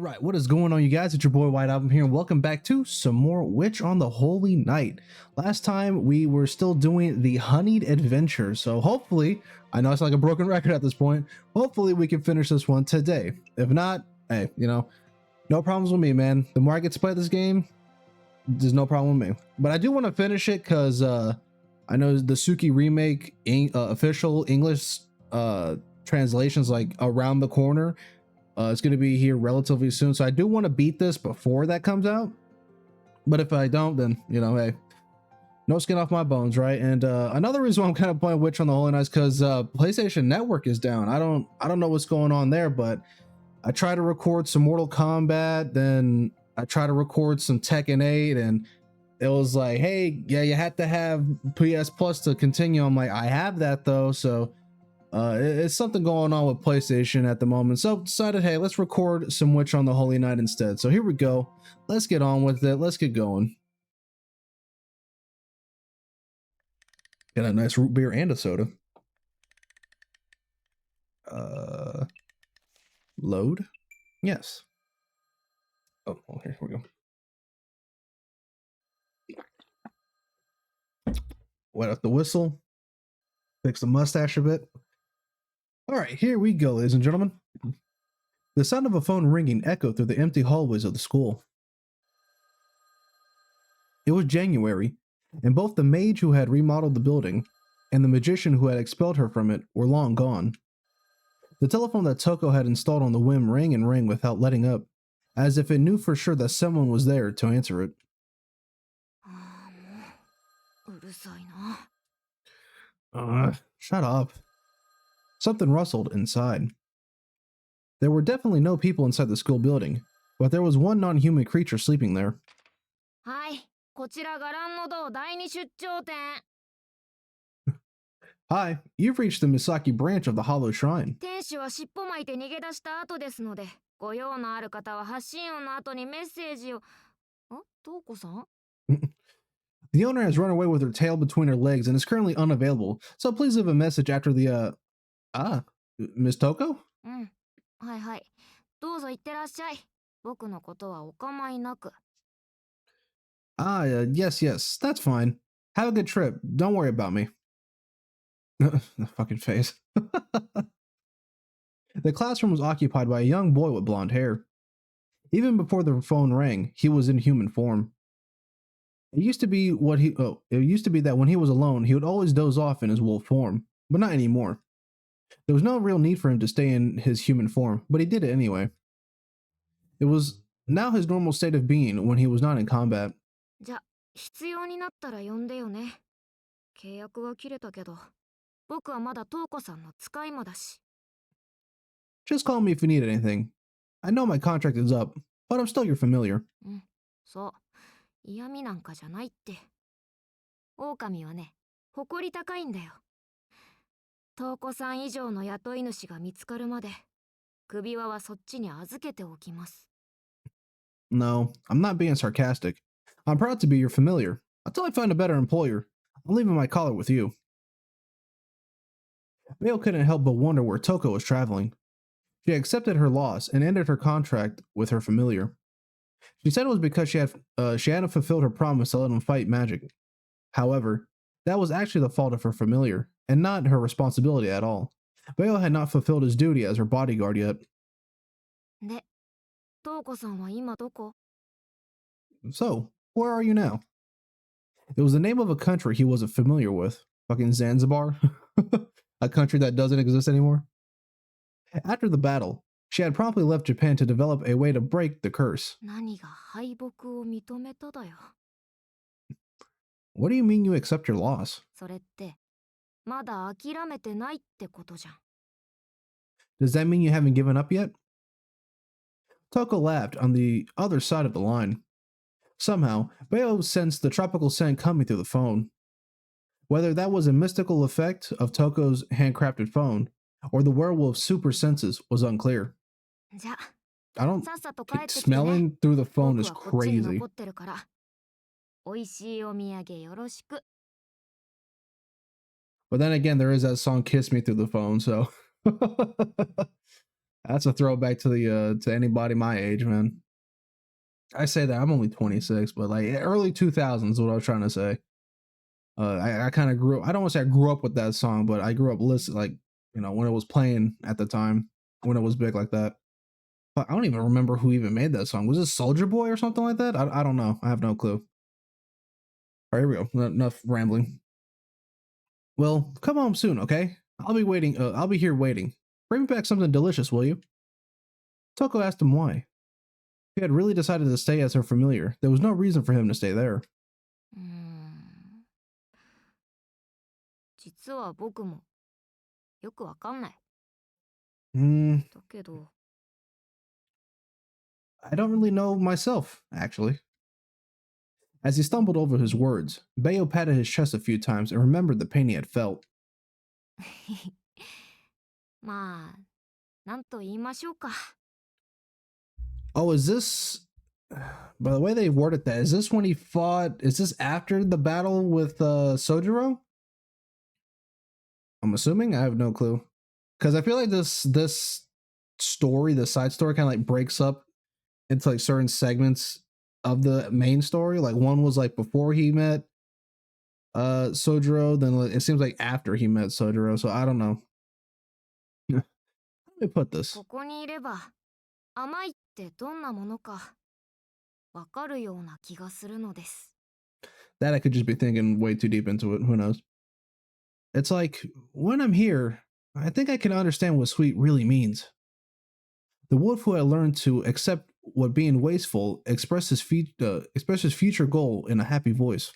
right, what is going on, you guys? It's your boy White Album here, and welcome back to some more Witch on the Holy Night. Last time we were still doing the honeyed adventure, so hopefully, I know it's like a broken record at this point, hopefully we can finish this one today. If not, hey, you know, no problems with me, man. The more I get to play this game, there's no problem with me. But I do want to finish it because I know the Suki remake official English translations like around the corner. It's going to be here relatively soon, so I do want to beat this before that comes out. But if I don't, then, you know, hey, no skin off my bones, right? And another reason why I'm kind of playing Witch on the Holy Night is because PlayStation Network is down. I don't know what's going on there, but I try to record some Mortal Kombat, then I try to record some Tekken 8, and it was like, hey, yeah, you had to have PS Plus to continue. I'm like, I have that though, so it's something going on with PlayStation at the moment. So decided, hey, let's record some Witch on the Holy Night instead. So here we go. Let's get on with it. Let's get going. Got a nice root beer and a soda. Load. Yes. Oh, here we go. Wet up the whistle. Fix the mustache a bit. All right, here we go, ladies and gentlemen. The sound of a phone ringing echoed through the empty hallways of the school. It was January, and both the mage who had remodeled the building and the magician who had expelled her from it were long gone. The telephone that Toko had installed on the whim rang and rang without letting up, as if it knew for sure that someone was there to answer it. Shut up. Something rustled inside. There were definitely no people inside the school building, but there was one non-human creature sleeping there. Hi, you've reached the Misaki branch of the Hollow Shrine. The owner has run away with her tail between her legs and is currently unavailable, so please leave a message after the, Miss Toko? Yes, that's fine. Have a good trip. Don't worry about me. The fucking face. The classroom was occupied by a young boy with blonde hair. Even before the phone rang, he was in human form. It used to be that when he was alone, he would always doze off in his wolf form, but not anymore. There was no real need for him to stay in his human form, but he did it anyway. It was now his normal state of being when he was not in combat. Just call me if you need anything. I know my contract is up, but I'm still your familiar. No, I'm not being sarcastic. I'm proud to be your familiar. Until I find a better employer, I'm leaving my collar with you. Vale couldn't help but wonder where Toko was traveling. She accepted her loss and ended her contract with her familiar. She said it was because she hadn't fulfilled her promise to let him fight magic. However, that was actually the fault of her familiar, and not her responsibility at all. Vale had not fulfilled his duty as her bodyguard yet. So, where are you now? It was the name of a country he wasn't familiar with. Fucking Zanzibar? A country that doesn't exist anymore? After the battle, she had promptly left Japan to develop a way to break the curse. What do you mean you accept your loss? Does that mean you haven't given up yet? Toko laughed on the other side of the line. Somehow, Bayo sensed the tropical scent coming through the phone. Whether that was a mystical effect of Toko's handcrafted phone, or the werewolf's super senses was unclear. Smelling through the phone is crazy. But then again, there is that song Kiss Me Through the Phone, so That's a throwback to the to anybody my age, man. I say that I'm only 26, but like early 2000s is what I was trying to say. I kind of grew up, I don't want to say I grew up with that song, but I grew up listening, like, you know, when it was playing at the time, when it was big like that. But I don't even remember who even made that song. Was it Soldier Boy or something like that? I don't know. I have no clue. All right, here we go. Enough rambling. Well, come home soon, okay? I'll be waiting. I'll be here waiting. Bring me back something delicious, will you? Toko asked him why. He had really decided to stay as her familiar. There was no reason for him to stay there. 実は僕もよくわかんない。 だけど I don't really know myself, actually. As he stumbled over his words, Bayo patted his chest a few times and remembered the pain he had felt. まあ、なんと言いましょうか。 Oh, is this... By the way they worded that, is this when he fought... Is this after the battle with Sojiro? I'm assuming? I have no clue. Because I feel like this story, the side story, kind of like breaks up into like certain segments of the main story. Like one was like before he met Sojiro, then it seems like after he met Sojiro, so I don't know. Let me put this. ここにいれば甘いってどんなものかわかるような気がするのです。 That I could just be thinking way too deep into it. Who knows? It's like, when I'm here, I think I can understand what sweet really means. The wolf who had learned to accept what being wasteful expressed his future goal in a happy voice.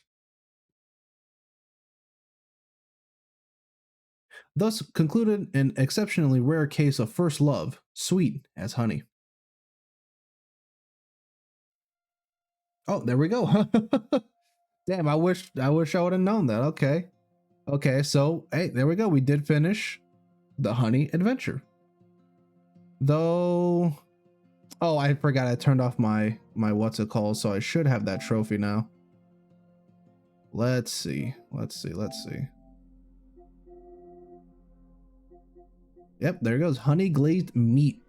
Thus concluded an exceptionally rare case of first love, sweet as honey. Oh, there we go. Damn, I wish I would have known that. Okay, so hey, there we go. We did finish the honey adventure. Though, oh, I forgot I turned off my what's it called, so I should have that trophy now. Let's see. Yep, there goes honey glazed meat.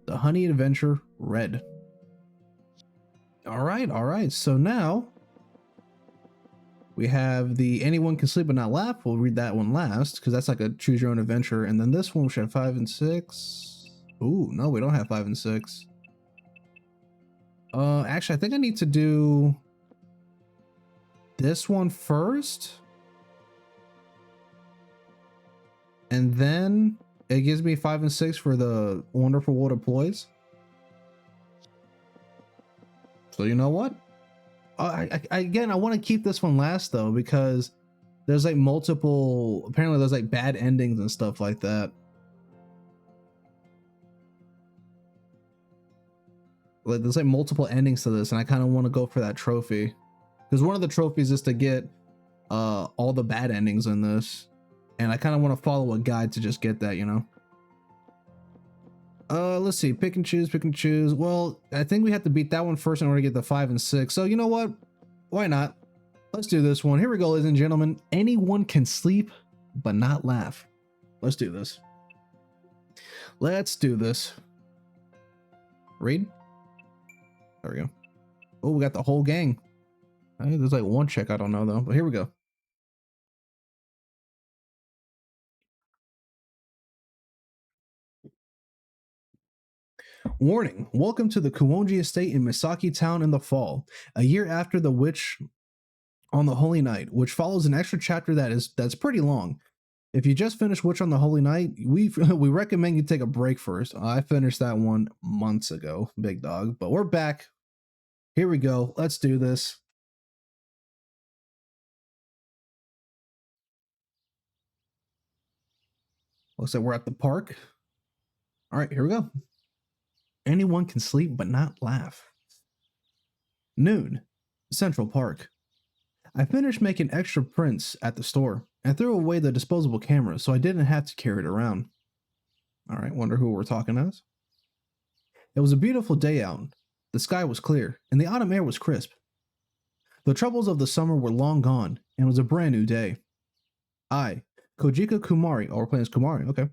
The honey adventure red. All right. So now we have the anyone can sleep but not laugh. We'll read that one last because that's like a choose your own adventure. And then this one we should have 5 and 6. Ooh, no, we don't have 5 and 6. Actually, I think I need to do this one first. And then it gives me 5 and 6 for the wonderful world of ploys. So you know what? Again, I want to keep this one last though, because there's like multiple, apparently there's like bad endings and stuff like that. Like there's like multiple endings to this, and I kind of want to go for that trophy. Because one of the trophies is to get all the bad endings in this. And I kind of want to follow a guide to just get that, you know? Let's see. Pick and choose. Well, I think we have to beat that one first in order to get the 5 and 6. So you know what? Why not? Let's do this one. Here we go, ladies and gentlemen. Anyone can sleep, but not laugh. Let's do this. Read. There we go. Oh, we got the whole gang. Hey, there's like one chick I don't know though, but here we go. Warning, welcome to the Kuonji estate in Misaki Town in the fall, a year after the Witch on the Holy Night, which follows an extra chapter that's pretty long. If you just finished Witch on the Holy Night, we recommend you take a break first. I finished that one months ago, big dog, but we're back. Here we go. Let's do this. Looks like we're at the park. All right, here we go. Anyone can sleep but not laugh. Noon, Central Park. I finished making extra prints at the store and threw away the disposable camera so I didn't have to carry it around. All right, wonder who we're talking as. It was a beautiful day out. The sky was clear and the autumn air was crisp. The troubles of the summer were long gone and it was a brand new day. I, Kojika Kumari, oh, we're playing as Kumari, okay,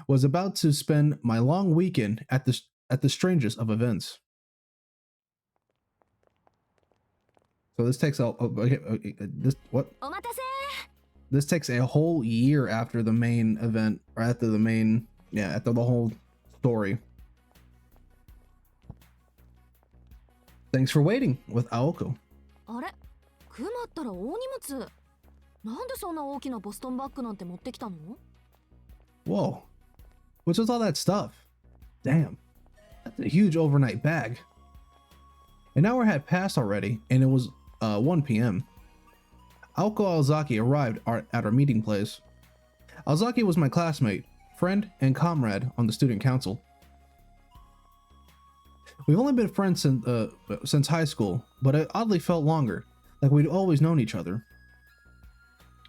Was about to spend my long weekend at the strangest of events. So this takes this takes a whole year after the main event, or after the whole story. Thanks for waiting with Aoko. あれ、クマったら大荷物。なんでそんな大きなボストンバッグなんて持ってきたの？ Whoa. What's with all that stuff? Damn. That's a huge overnight bag. An hour had passed already, and it was 1 p.m. Aoko Aozaki arrived at our meeting place. Aozaki was my classmate, friend, and comrade on the student council. We've only been friends since high school, but it oddly felt longer, like we'd always known each other.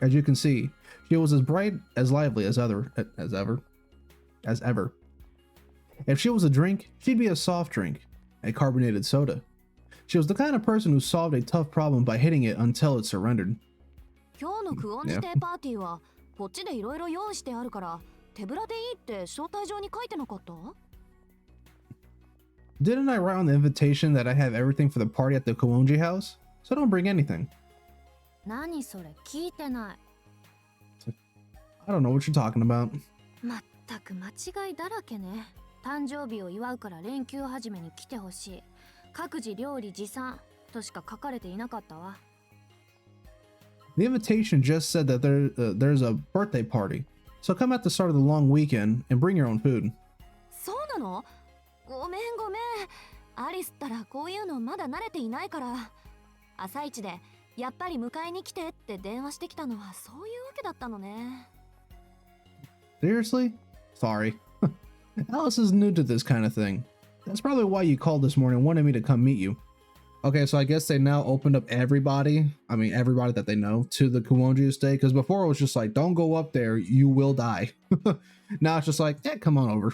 As you can see, she was as bright, as lively as ever. If she was a drink, she'd be a soft drink, a carbonated soda. She was the kind of person who solved a tough problem by hitting it until it surrendered. 今日のクオン指定パーティーはこっちでいろいろ用意してあるから手ぶらでいいって招待状に書いてなかった？ Didn't I write on the invitation that I have everything for the party at the Kuonji house? So don't bring anything. 何それ聞いてない。I don't know what you're talking about. まったく間違いだらけね。誕生日を祝うから連休始めに来てほしい。各自料理持参としか書かれていなかったわ。The invitation just said that there's a birthday party, so come at the start of the long weekend and bring your own food. そうなの？ごめん。アリスったらこういうのまだ慣れていないから。朝一でやっぱり迎えに来てって電話してきたのはそういうわけだったのね。Seriously? Sorry. Alice is new to this kind of thing. That's probably why you called this morning and wanted me to come meet you. Okay, so I guess they now opened up everybody that they know to the Kuonji estate, because before it was just like, don't go up there, you will die. Now it's just like, come on over.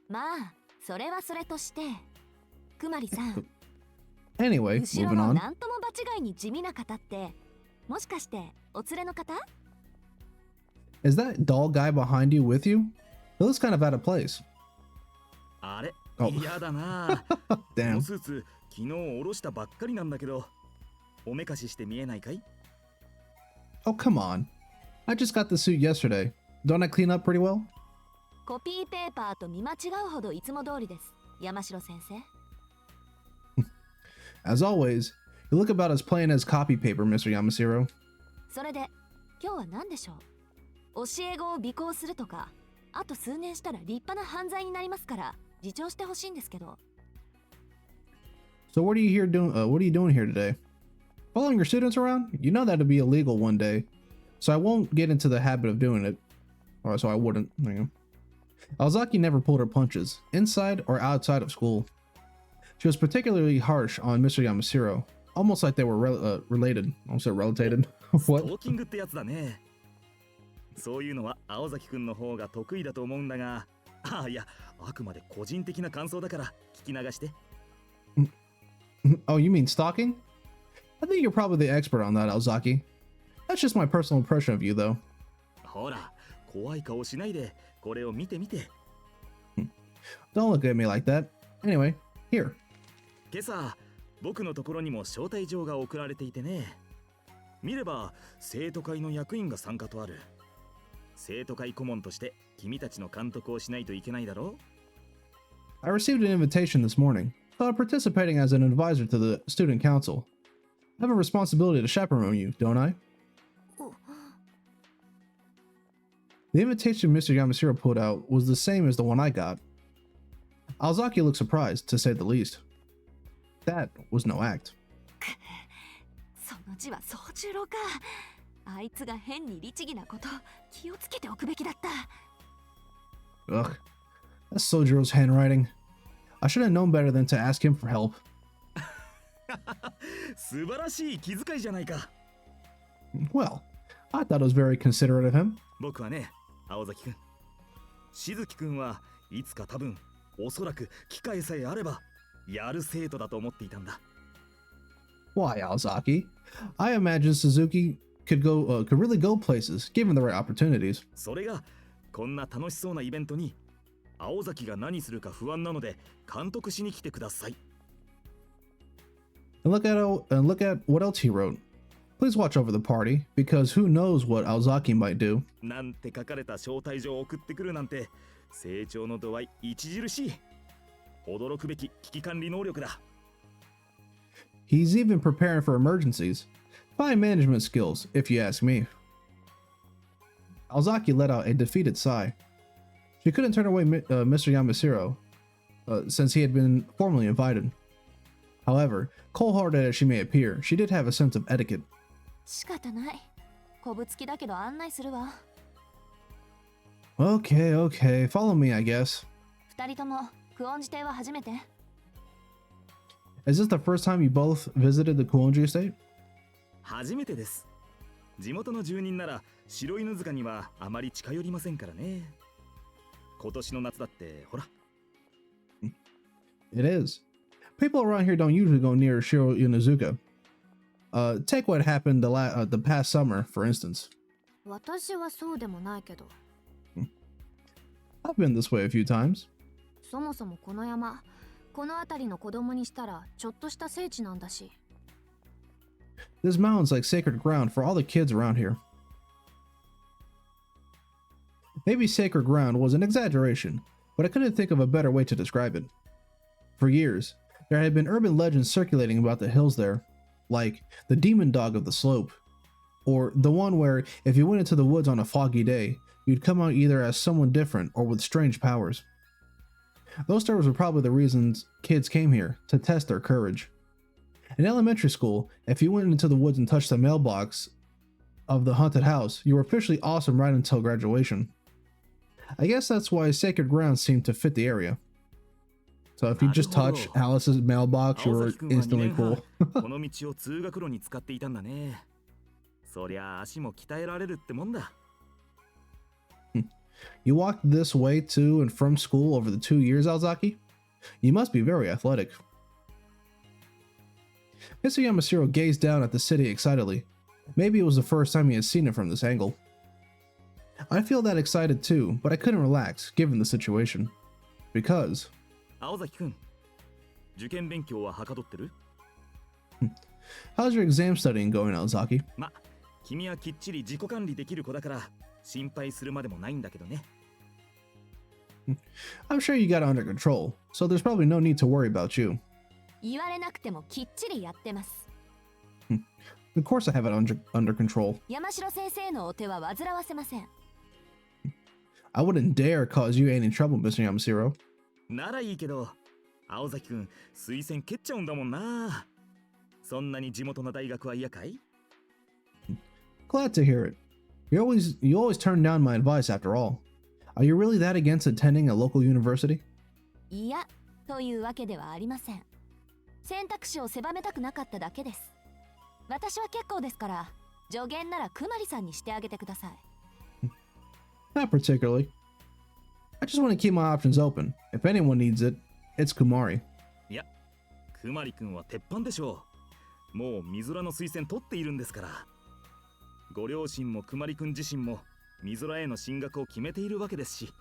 まあ、それはそれとして、くまりさん。Anyway, 後ろ moving の on. なんとも場違いに地味な方って、もしかしてお連れの方？ Is that dull guy behind you with you? It looks kind of out of place. あれ、Oh. 嫌だな。こ Damn. のスーツ、昨日下ろしたばっかりなんだけど、おめかしして見えないかい？ Oh, come on. I just got the suit yesterday. Don't I clean up pretty well? コピーペーパーと見間違うほどいつも通りです。山城先生。As always, you look about as plain as copy paper, Mr. Yamashiro. それで、今日は何でしょう？教え子を尾行するとか、あと数年したら立派な犯罪になりますから、自重してほしいんですけど。So what are you doing here today? Following your students around? You know that'd be illegal one day. So I won't get into the habit of doing it. Or so I wouldn't. There you go. Aozaki never pulled her punches, inside or outside of school. She was particularly harsh on Mr. Yamashiro, almost like they were related. Almost related. スト What? ーキングってやつだね。そういうのは青崎くんの方が得意だと思うんだが、いや、あくまで個人的な感想だから聞き流して。Oh, you mean stalking? I think you're probably the expert on that, Aozaki. That's just my personal impression of you, though. ほら、怖い顔しないで、これを見てみて。Don't look at me like that. Anyway, here. 今朝、僕のところにも招待状が送られていてね。見れば、生徒会の役員が参加とある。生徒会顧問として君たちの監督をしないといけないだろう。 I received an invitation this morning, so I'm participating as an advisor to the student council. I have a responsibility to chaperone you, don't I? The invitation Mr. Yamashiro put out was the same as the one I got. Aozaki looked surprised, to say the least. That was no act. その字は宗十郎か。あいつが変に律儀なこと、気をつけておくべきだった。Ugh, that's Sojiro's handwriting. I should have known better than to ask him for help. 素晴らしい気遣いじゃないか。Well, I thought it was very considerate of him. 僕はね、青崎くん。しずきくんはいつか多分、おそらく機会さえあれば、やる生徒だと思っていたんだ。Why, Aozaki? I imagine Suzuki could really go places, given the right opportunities. それがこんな楽しそうなイベントに青崎が何するか不安なので監督しに来てください。 And look at what else he wrote. Please watch over the party, because who knows what Aozaki might do. なんて書かれた招待状を送ってくるなんて成長の度合い著しい。驚くべき危機管理能力だ。 He's even preparing for emergencies. Fine management skills, if you ask me. Aozaki let out a defeated sigh. She couldn't turn away Mr. Yamashiro, since he had been formally invited. However, cold-hearted as she may appear, she did have a sense of etiquette. 仕方ない。こぶつきだけど案内するわ。Okay, okay, follow me, I guess. 二人ともクオンジ邸は初めて。Is this the first time you both visited the Kuonji estate? 初めてです。地元の住人なら白犬塚にはあまり近寄りませんからね。今年の夏だってほら。 It is. People around here don't usually go near Shiro Yunezuka. Take what happened the past summer, for instance. 私はそうでもないけど、 I've been this way a few times. そもそもこの山、この辺りの子供にしたらちょっとした聖地なんだし。 This mountain's like sacred ground for all the kids around here. Maybe sacred ground was an exaggeration, but I couldn't think of a better way to describe it. For years, there had been urban legends circulating about the hills there, like the demon dog of the slope, or the one where if you went into the woods on a foggy day, you'd come out either as someone different or with strange powers. Those stories were probably the reasons kids came here, to test their courage. In elementary school, if you went into the woods and touched the mailbox of the haunted house, you were officially awesome right until graduation. I guess that's why sacred ground seemed to fit the area. So if you just touch Alice's mailbox, you were instantly cool. この道を通学路に使っていたんだね。そりゃ足も鍛えられるってもんだ。 You walked this way to and from school over the 2 years, Aozaki? You must be very athletic. Mr. Yamashiro gazed down at the city excitedly. Maybe it was the first time he had seen it from this angle. I feel that excited too, but I couldn't relax, given the situation. Because... 青崎くん、受験勉強ははかどってる？ How's your exam studying going, Aozaki? ま、君はきっちり自己管理できる子だから心配するまでもないんだけどね。 I'm sure you got it under control, so there's probably no need to worry about you. 言われなくてもきっちりやってます。 Of course I have it under control. 山城先生のお手は煩わせません。 I wouldn't dare cause you any trouble, Mr. Yamashiro. ならいいけど、青崎くん推薦蹴っちゃうんだもんな。そんなに地元の大学は嫌かい？ Glad to hear it. You always turn down my advice after all. Are you really that against attending a local university? いや、というわけではありません。選択肢を狭めたくなかっただけです。私は結構ですから、助言ならくまりさんにしてあげてください。Not particularly. I just want to keep my options open. If anyone needs it, it's Kumari. いや、くまりくんは鉄板でしょう。もう水空の推薦取っているんですから。ご両親もくまりくん自身も水空への進学を決めているわけですし。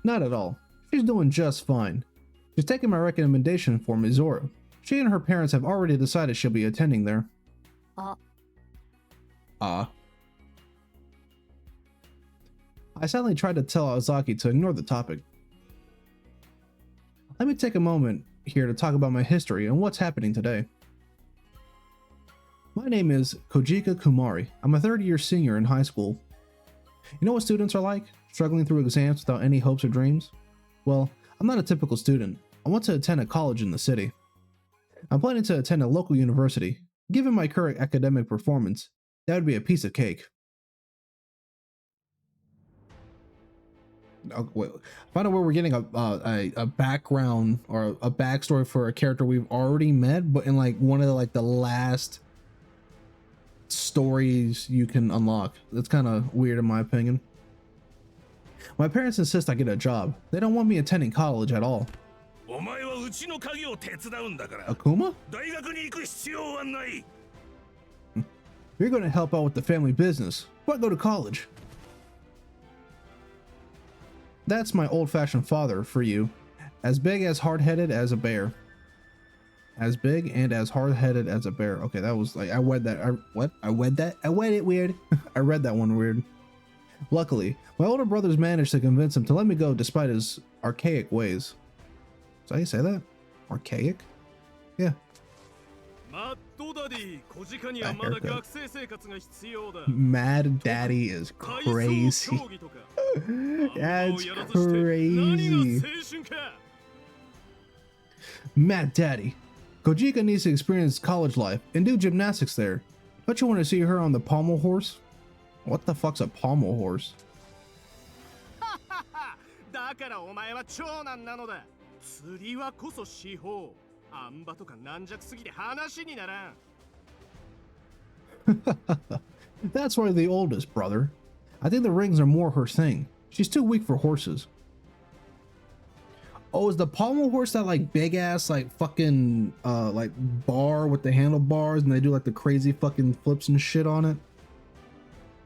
Not at all. She's doing just fine. She's taking my recommendation for Mizora. She and her parents have already decided she'll be attending there. I sadly tried to tell Aozaki to ignore the topic. Let me take a moment here to talk about my history and what's happening today. My name is Kojika Kumari. I'm a third-year senior in high school. You know what students are like? Struggling through exams without any hopes or dreams? Well, I'm not a typical student. I want to attend a college in the city. I'm planning to attend a local university. Given my current academic performance, that would be a piece of cake. Oh, wait. Find out where we're getting a background or a backstory for a character we've already met, but in like one of the last stories you can unlock. That's kind of weird in my opinion. My parents insist I get a job. They don't want me attending college at all. Akuma? You're going to help out with the family business. Why go to college? That's my old-fashioned father for you. As big as hard-headed as a bear. As big and as hard-headed as a bear. Okay, that was like, I read that. I read that? I read it weird. I read that one weird. Luckily, my older brothers managed to convince him to let me go despite his archaic ways. Is that how you say that? Archaic? Yeah. Mad Daddy is crazy. That's crazy. Mad Daddy. Kojika needs to experience college life and do gymnastics there. Don't you want to see her on the pommel horse? What the fuck's a pommel horse? That's why the oldest, brother. I think the rings are more her thing. She's too weak for horses. Oh, is the pommel horse that like big ass like fucking like bar with the handlebars and they do like the crazy fucking flips and shit on it?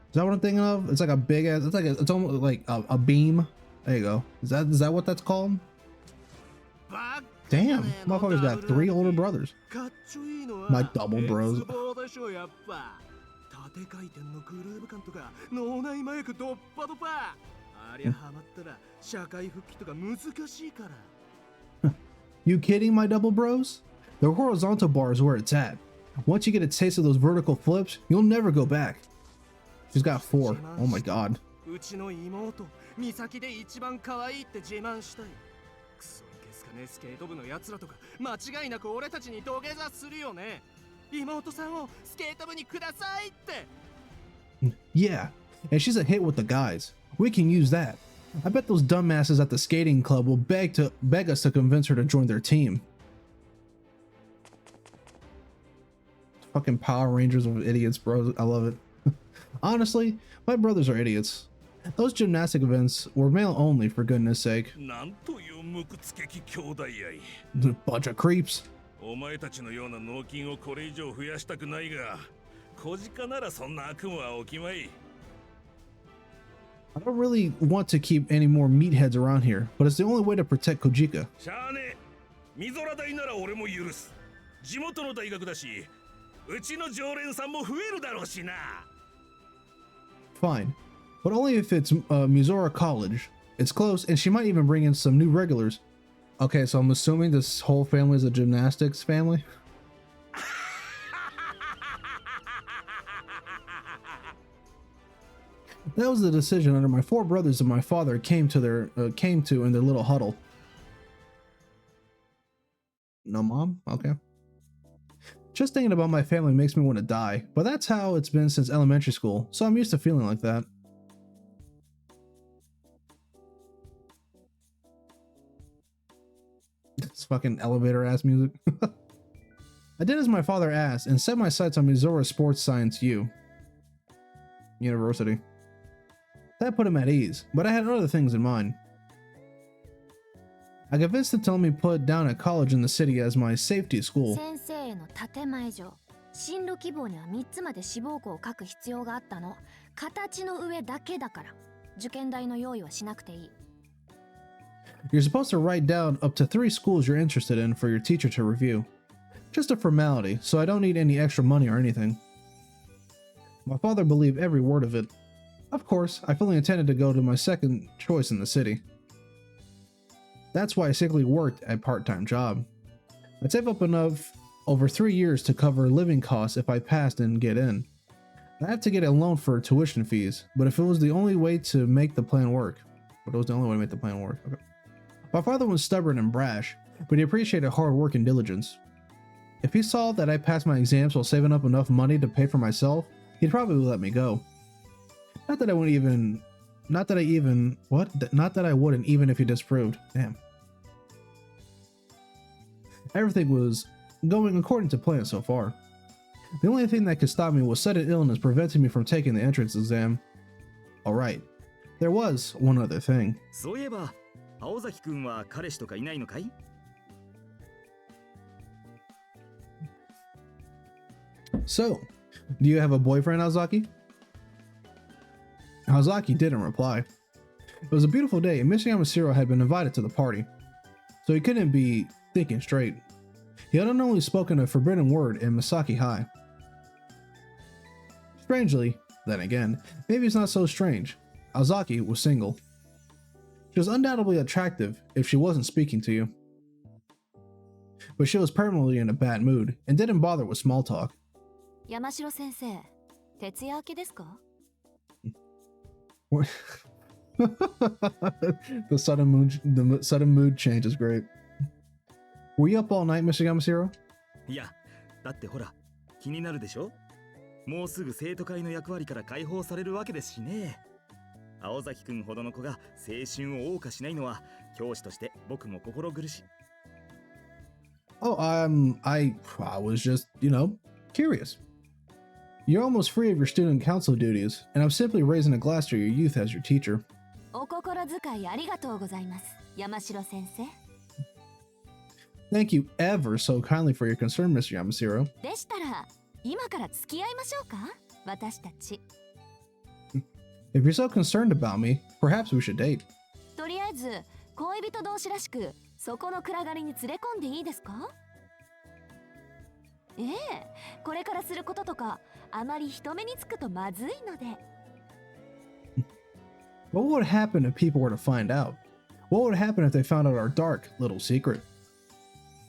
Is that what I'm thinking of? It's like a big ass, it's like it's almost like a beam. There you go. Is that what that's called? Damn, motherfucker's got 3 older brothers. My double bros. You kidding, my double bros? The horizontal bar is where it's at. Once you get a taste of those vertical flips, you'll never go back. She's got 4. Oh my god. Yeah, and she's a hit with the guys. We can use that. I bet those dumbasses at the skating club will beg us to convince her to join their team. Fucking Power Rangers of idiots, bro. I love it. Honestly, my brothers are idiots. Those gymnastic events were male only, for goodness sake. Bunch of creeps. I don't really want to keep any more meatheads around here, but it's the only way to protect Kojika. Fine, but only if it's Mizora College. It's close, and she might even bring in some new regulars. Okay, so I'm assuming this whole family is a gymnastics family. That was the decision under my 4 brothers and my father came to in their little huddle. No mom? Okay. Just thinking about my family makes me want to die, but that's how it's been since elementary school, so I'm used to feeling like that. This fucking elevator ass music. I did as my father asked and set my sights on Mizora Sports Science University. That put him at ease, but I had other things in mind. I convinced him to let me put down a college in the city as my safety school. You're supposed to write down up to 3 schools you're interested in for your teacher to review. Just a formality, so I don't need any extra money or anything. My father believed every word of it. Of course, I fully intended to go to my second choice in the city. That's why I simply worked a part-time job. I'd save up enough over 3 years to cover living costs if I passed and get in. I had to get a loan for tuition fees, but if it was the only way to make the plan work. Okay. My father was stubborn and brash, but he appreciated hard work and diligence. If he saw that I passed my exams while saving up enough money to pay for myself, he'd probably let me go. Not that I wouldn't even if he disapproved. Damn. Everything was going according to plan so far. The only thing that could stop me was sudden illness preventing me from taking the entrance exam. Alright. There was one other thing. So, do you have a boyfriend, Aozaki? Aozaki didn't reply. It was a beautiful day, and Mr. Yamashiro had been invited to the party, so he couldn't be thinking straight. He had unknowingly spoken a forbidden word in Misaki High. Strangely, then again, maybe it's not so strange. Aozaki was single. She was undoubtedly attractive if she wasn't speaking to you. But she was permanently in a bad mood and didn't bother with small talk. 山城先生、徹夜明けですか？ The sudden mood change is great. Were you up all night, Mr. Yamashiro? いや、だってほら、気になるでしょ？もうすぐ生徒会の役割から解放されるわけですしね。青崎くんほどの子が青春を謳歌しないのは教師として僕も心苦しい。Oh, I was just, curious. You're almost free of your student council duties, and I'm simply raising a glass to your youth as your teacher. お心遣いありがとうございます、山城先生。Thank you ever so kindly for your concern, Mr. Yamashiro. でしたら、今から付き合いましょうか？私たち。If you're so concerned about me, perhaps we should date. とりあえず、恋人同士らしく、そこの暗がりに連れ込んでいいですか？ええ、これからすることとか、あまり人目につくとまずいので。What would happen if people were to find out? What would happen if they found out our dark little secret?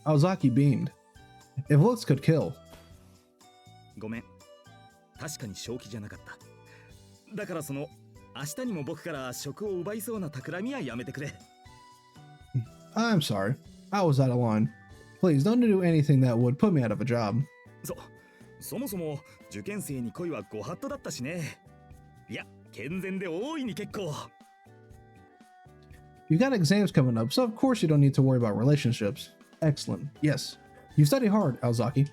Aozaki beamed. If looks could kill. ごめん。確かに正気じゃなかった。だから明日にも僕から職を奪いそうな企みはやめてくれ。I'm sorry. I was out of line. Please don't do anything that would put me out of a job. そもそも受験生に恋はご法度だったしね。いや、健全で大いに結構。You got exams coming up, so of course you don't need to worry about relationships. Excellent. Yes. You study hard, Aozaki.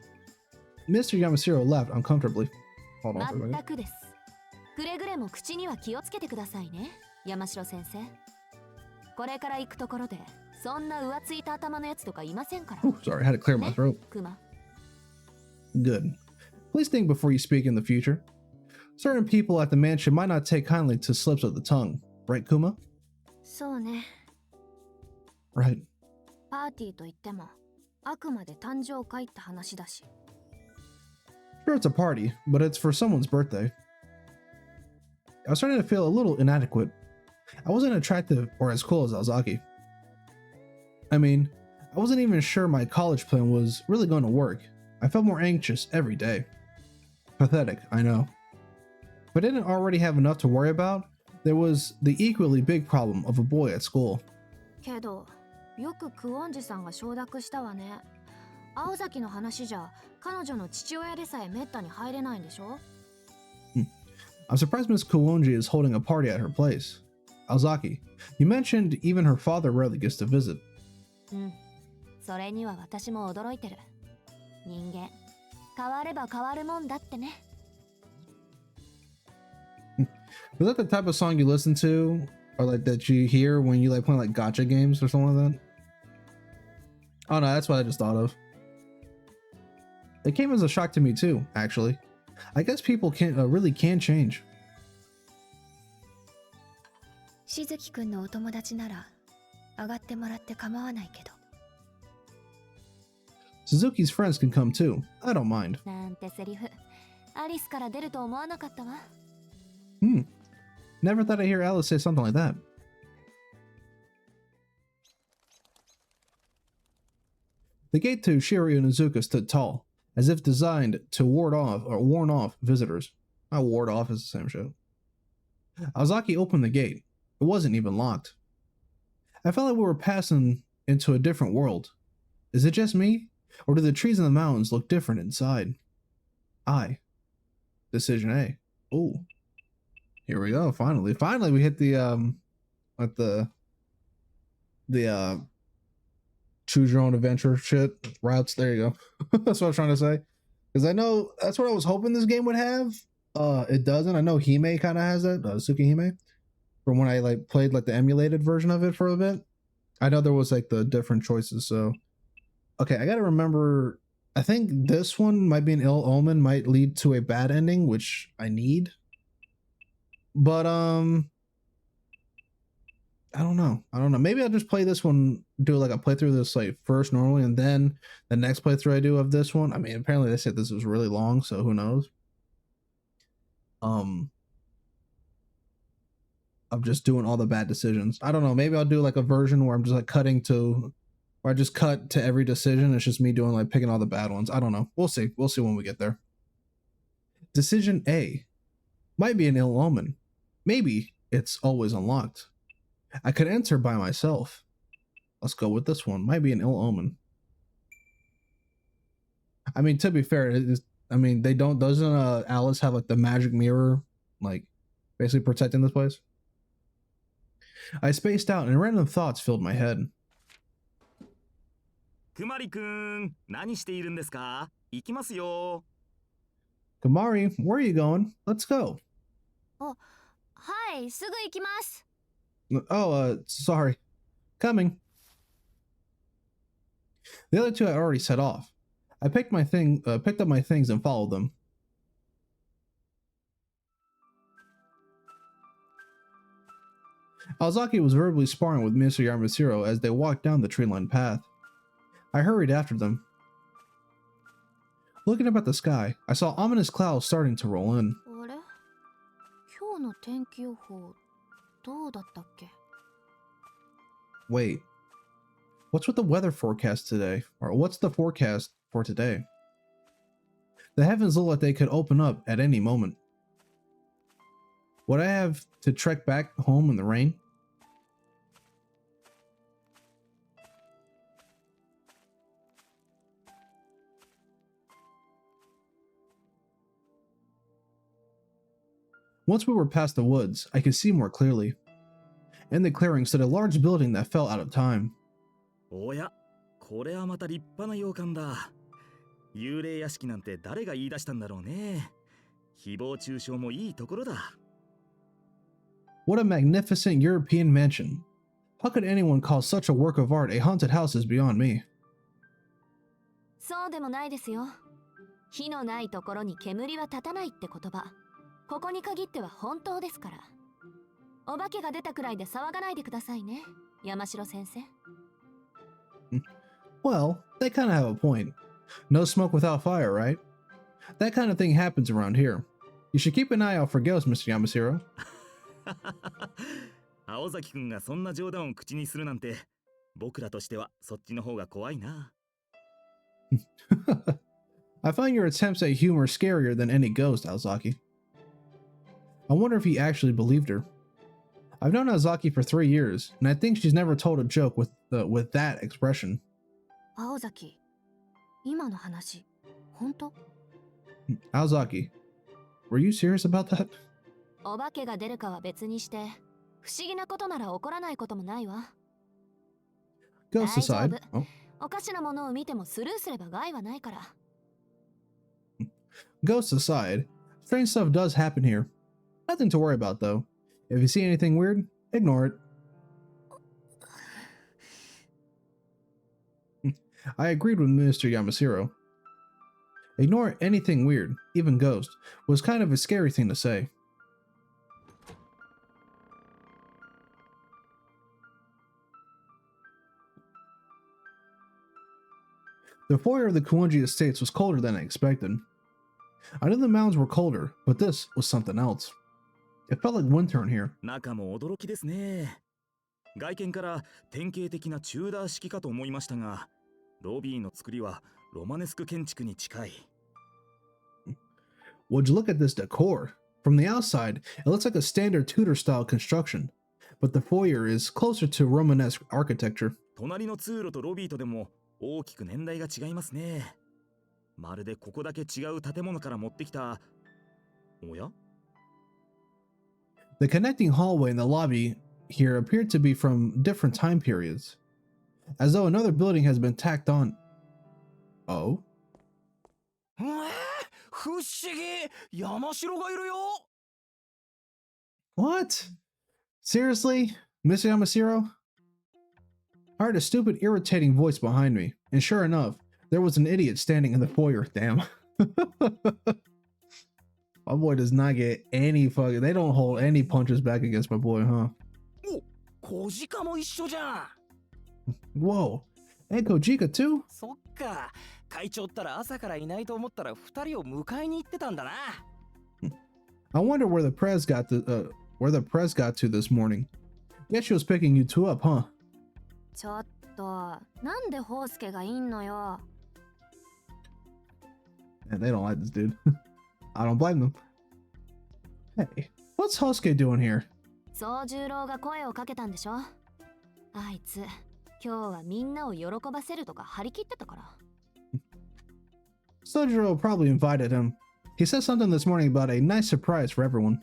Mr. Yamashiro laughed uncomfortably. Hold on for a second. 全くです。くれぐれも口には気をつけてくださいね、山城先生。これから行くところで、そんな浮ついた頭のやつとかいませんから。Oh, sorry, I had to clear my throat. クマ。Good. Please think before you speak in the future. Certain people at the mansion might not take kindly to slips of the tongue, right, Kuma? そうね。 Right. パーティーといっても、あくまで誕生会って話だし。Sure, it's a party, but it's for someone's birthday. I was starting to feel a little inadequate. I wasn't attractive or as cool as Aozaki. I mean, I wasn't even sure my college plan was really going to work. I felt more anxious every day. Pathetic, I know. If I didn't already have enough to worry about, there was the equally big problem of a boy at school. けど、よくクオンジさんが承諾したわね。青崎の話じゃ、彼女の父親でさえめったに入れないんでしょ？ I'm surprised Miss Kuonji is holding a party at her place. Aozaki, you mentioned even her father rarely gets to visit. うん。それには私も驚いてる。人間、変われば変わるもんだってね。Was that the type of song you listen to, or like that you hear when you like playing like gacha games or something like that? Oh no, that's what I just thought of. It came as a shock to me too, actually. I guess people really can change. しずきくんのお友達なら上がってもらって構わないけど。Suzuki's friends can come too. I don't mind. なんてセリフ。アリスから出ると思わなかったわ。Never thought I'd hear Alice say something like that. The gate to Shiryu Nizuka stood tall, as if designed to warn off visitors. Not ward off is the same shit. Aozaki opened the gate. It wasn't even locked. I felt like we were passing into a different world. Is it just me? Or do the trees and the mountains look different inside? Decision A. Oh. Here we go. Finally we hit the choose your own adventure shit routes. There you go. That's what I was trying to say. Because I know that's what I was hoping this game would have. It doesn't. I know Hime kind of has that. Tsukihime. From when I like played like the emulated version of it for a bit. I know there was like the different choices. So, okay, I gotta remember. I think this one might be an ill omen, might lead to a bad ending, which I need. But I don't know. Maybe I'll just play this one, do like a playthrough of this like first normally, and then the next playthrough I do of this one. I mean, apparently they said this was really long, so who knows? Of just doing all the bad decisions. I don't know. Maybe I'll do like a version where I'm just like cutting to, or I just cut to every decision. It's just me doing like picking all the bad ones. I don't know. We'll see. We'll see when we get there. Decision A might be an ill omen. Maybe it's always unlocked. I could enter by myself. Let's go with this one. Might be an ill omen. I mean, to be fair, I mean, they don't, doesn't Alice have like the magic mirror, like basically protecting this place? I spaced out and random thoughts filled my head. くまりくん、何しているんですか？行きますよ。 Kumari, where are you going? Let's go. はい、すぐ行きます。 Oh, sorry. Coming. The other two I already set off. I picked up my things and followed them. Alzaki was verbally sparring with Mr. Yamashiro as they walked down the tree-lined path. I hurried after them. Looking up at the sky, I saw ominous clouds starting to roll in. あれ？今日の天気予報どうだったっけ？ Wait, what's with the weather forecast today? Or what's the forecast for today? The heavens look like they could open up at any moment. Would I have to trek back home in the rain? Once we were past the woods, I could see more clearly. In the clearing stood a large building that fell out of time. おや、これはまた立派な洋館だ。幽霊屋敷なんて誰が言い出したんだろうね。誹謗中傷もいいところだ。 What a magnificent European mansion. How could anyone call such a work of art a haunted house is beyond me. そうでもないですよ。火のないところに煙は立たないって言葉。ここに限っては本当ですから。お化けが出たくらいで騒がないでくださいね、山城先生。Well, they kind of have a point. No smoke without fire, right? That kind of thing happens around here. You should keep an eye out for ghosts, Mr. Yamashiro. 青崎くんがそんな冗談を口にするなんて、僕らとしてはそっちの方が怖いな。I find your attempts at humor scarier than any ghost, Alzaki. I wonder if he actually believed her. I've known Alzaki for 3 years, and I think she's never told a joke with that expression. 青崎、今の話、本当？ Alzaki, were you serious about that? お化けが出るかは別にして、不思議なことなら起こらないこともないわ。 Ghost aside, oh. おかしなものを見てもスルーすれば害はないから。 Ghosts aside, strange stuff does happen here. Nothing to worry about though. If you see anything weird, ignore it. I agreed with Mr. Yamashiro. Ignore anything weird, even ghost, was kind of a scary thing to say. The foyer of the Kuonji Estates was colder than I expected. I knew the mountains were colder, but this was something else. It felt like winter in here. 中も驚きですね。外見から典型的なチューダー式かと思いましたが、ロビーの作りはロマネスク建築に近い。Would you look at this decor? From the outside, it looks like a standard Tudor-style construction, but the foyer is closer to Romanesque architecture. 隣の通路とロビーとでも大きく年代が違いますね。まるでここだけ違う建物から持ってきた。おや？ The connecting hallway and the lobby here appeared to be from different time periods, as though another building has been tacked on. Oh? 不思議、山城がいるよ。 What? Seriously? Mr. Yamashiro? I heard a stupid, irritating voice behind me, and sure enough, there was an idiot standing in the foyer. Damn. My boy does not get any fucking... They don't hold any punches back against my boy, huh? お、小鹿も一緒じゃん。 Whoa. And Kojika too? そっか。会長ったら朝からいないと思ったら二人を迎えに行ってたんだな。 I wonder where the press got to this morning. Guess she was picking you two up, huh? ちょっとなんでホウスケがいんのよ。 And they don't like this dude. I don't blame them. Hey, what's Hosuke doing here? 宗十郎が声をかけたんでしょ。あいつ今日はみんなを喜ばせるとか張り切ってたから。 Sojiro probably invited him. He said something this morning about a nice surprise for everyone.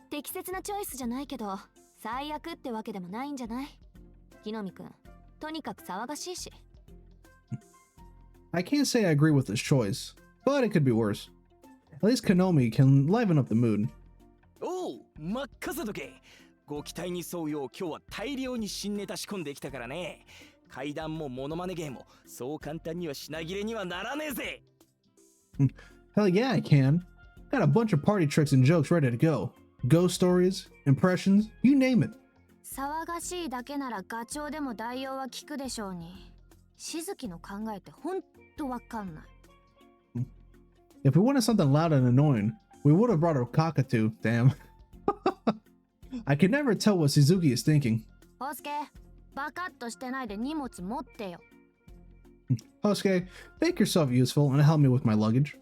適切なチョイスじゃないけど最悪ってわけでもないんじゃない？木の実くん、とにかく騒がしいし。 I can't say I agree with his choice, but it could be worse. At least Konomi can liven up the mood. おう、任せとけ。ご期待に沿うよう今日は大量に新ネタ仕込んできたからね。階段もモノマネゲームもそう簡単には品切れにはならねえぜ。 Hell yeah, I can. Got a bunch of party tricks and jokes ready to go. Ghost stories, impressions, you name it. 騒がしいだけならガチョウでも代用は聞くでしょうに。しずきの考えってほんとわかんない。 If we wanted something loud and annoying, we would have brought a cockatoo. Damn. I can never tell what Suzuki is thinking. ホウスケ、バカッとしてないで荷物持ってよ。 Hosuke, make yourself useful and help me with my luggage.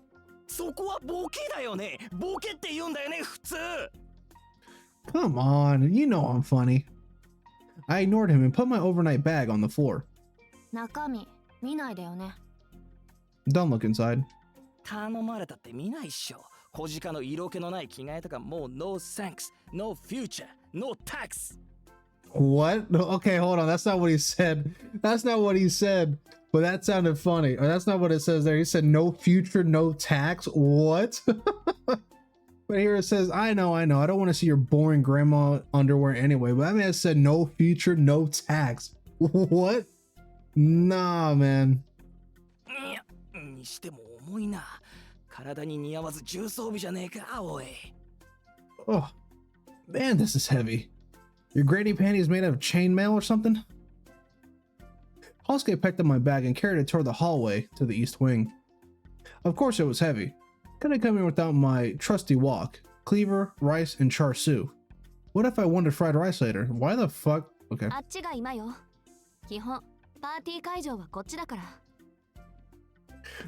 そこはボケだよね。ボケって言うんだよね、普通。 Come on, you know I'm funny. I ignored him and put my overnight bag on the floor. 中身見ないでよね。 Don't look inside. 頼まれたって見ないっしょ。小鹿の色気のない着替えとかもう No thanks, no future, no tax. What? No, okay, hold on. That's not what he said. That's not what he said. But that sounded funny. Or that's not what it says there. He said no future, no tax. What? But here it says, I know. I don't want to see your boring grandma underwear anyway. But I mean, it said no future, no tax. What? Nah, man. いや、にしても重いな。体に似合わず重装備じゃねえか、おい。 Oh, man, this is heavy. Your granny panties made out of chainmail or something? Hosuke picked up my bag and carried it toward the hallway to the east wing. Of course it was heavy. Couldn't come here without my trusty wok, cleaver, rice, and char siu. What if I wanted fried rice later? Why the fuck? Okay. あっちが今よ。基本パーティー会場はこっちだから。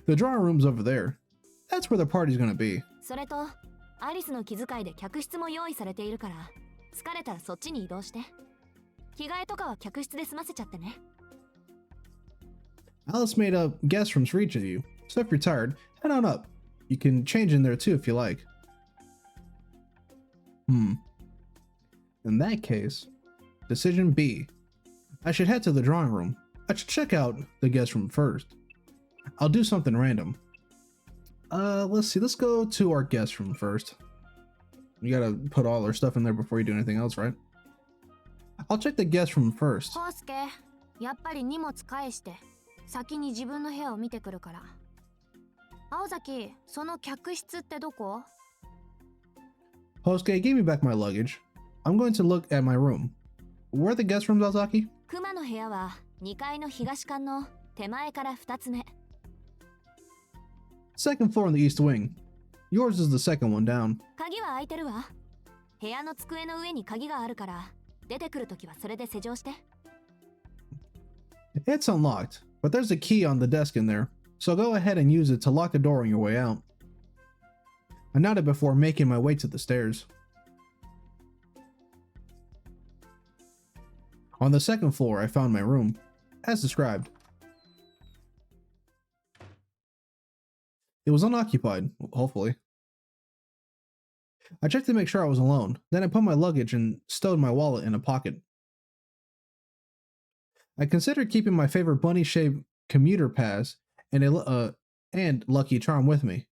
The drawing room's over there. That's where the party's gonna be. それとアリスの気遣いで客室も用意されているから、疲れたらそっちに移動して。着替えとかは客室で済ませちゃってね。 Alice made up guest rooms for each of you, so if you're tired, head on up. You can change in there too if you like. In that case, decision B. I should head to the drawing room. I should check out the guest room first. I'll do something random. Let's see. Let's go to our guest room first. You gotta put all our stuff in there before you do anything else, right? I'll check the guest room first. ホウスケ、やっぱり荷物返して。先に自分の部屋を見てくるから。青崎、その客室ってどこ？ Hosuke, give me back my luggage. I'm going to look at my room. Where are the guest rooms, Ozaki? クマの部屋は2階の東館の手前から2つ目。 Second floor in the east wing. Yours is the second one down. 鍵は開いてるわ。部屋の机の上に鍵があるから、出てくるときはそれで施錠して。 It's unlocked, but there's a key on the desk in there, so go ahead and use it to lock the door on your way out. I nodded before making my way to the stairs. On the second floor, I found my room, as described. It was unoccupied, hopefully. I checked to make sure I was alone, then I put my luggage and stowed my wallet in a pocket. I considered keeping my favorite bunny-shaped commuter pass and Lucky Charm with me,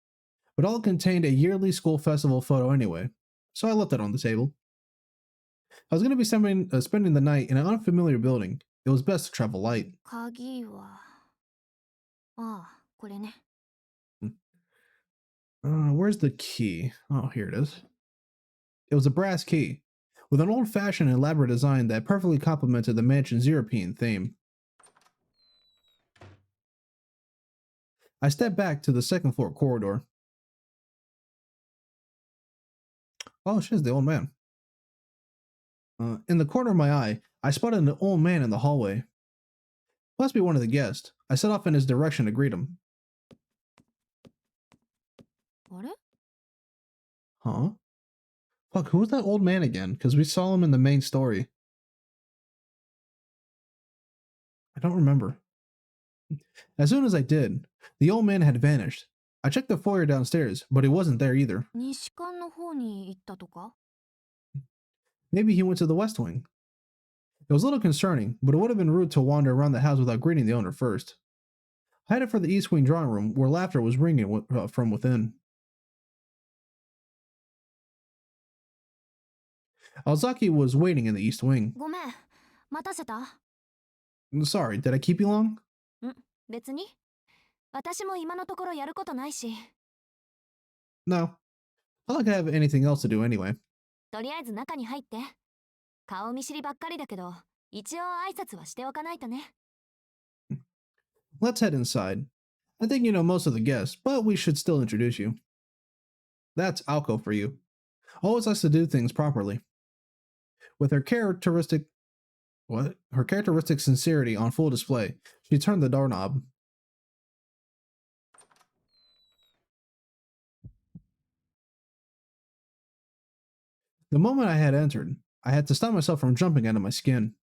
but all contained a yearly school festival photo anyway, so I left it on the table. I was going to be spending the night in an unfamiliar building. It was best to travel light. 鍵は。ああ、これね。Where's the key? Oh, here it is. It was a brass key. with an old-fashioned and elaborate design that perfectly complemented the mansion's European theme. I stepped back to the second floor corridor. Oh, shit, the old man. In the corner of my eye, I spotted an old man in the hallway. Must be one of the guests. I set off in his direction to greet him. あれ Huh? Fuck, who was that old man again? Because we saw him in the main story. I don't remember. As soon as I did, the old man had vanished. I checked the foyer downstairs, but he wasn't there either. 西館の方に行ったとか Maybe he went to the West Wing. It was a little concerning, but it would have been rude to wander around the house without greeting the owner first. I headed for the East Wing drawing room, where laughter was ringing from within. Ozaki was waiting in the East Wing. ごめん、待たせた？ Sorry, did I keep you long? 別に。私も今のところやることないし。 No. Not like I have anything else to do anyway. とりあえず中に入って。顔見知りばっかりだけど、一応挨拶はしておかないとね。Let's head inside. I think you know most of the guests, but we should still introduce you. That's Alko for you. Always likes to do things properly. With her characteristic sincerity on full display, she turned the doorknob. The moment I had entered, I had to stop myself from jumping out of my skin.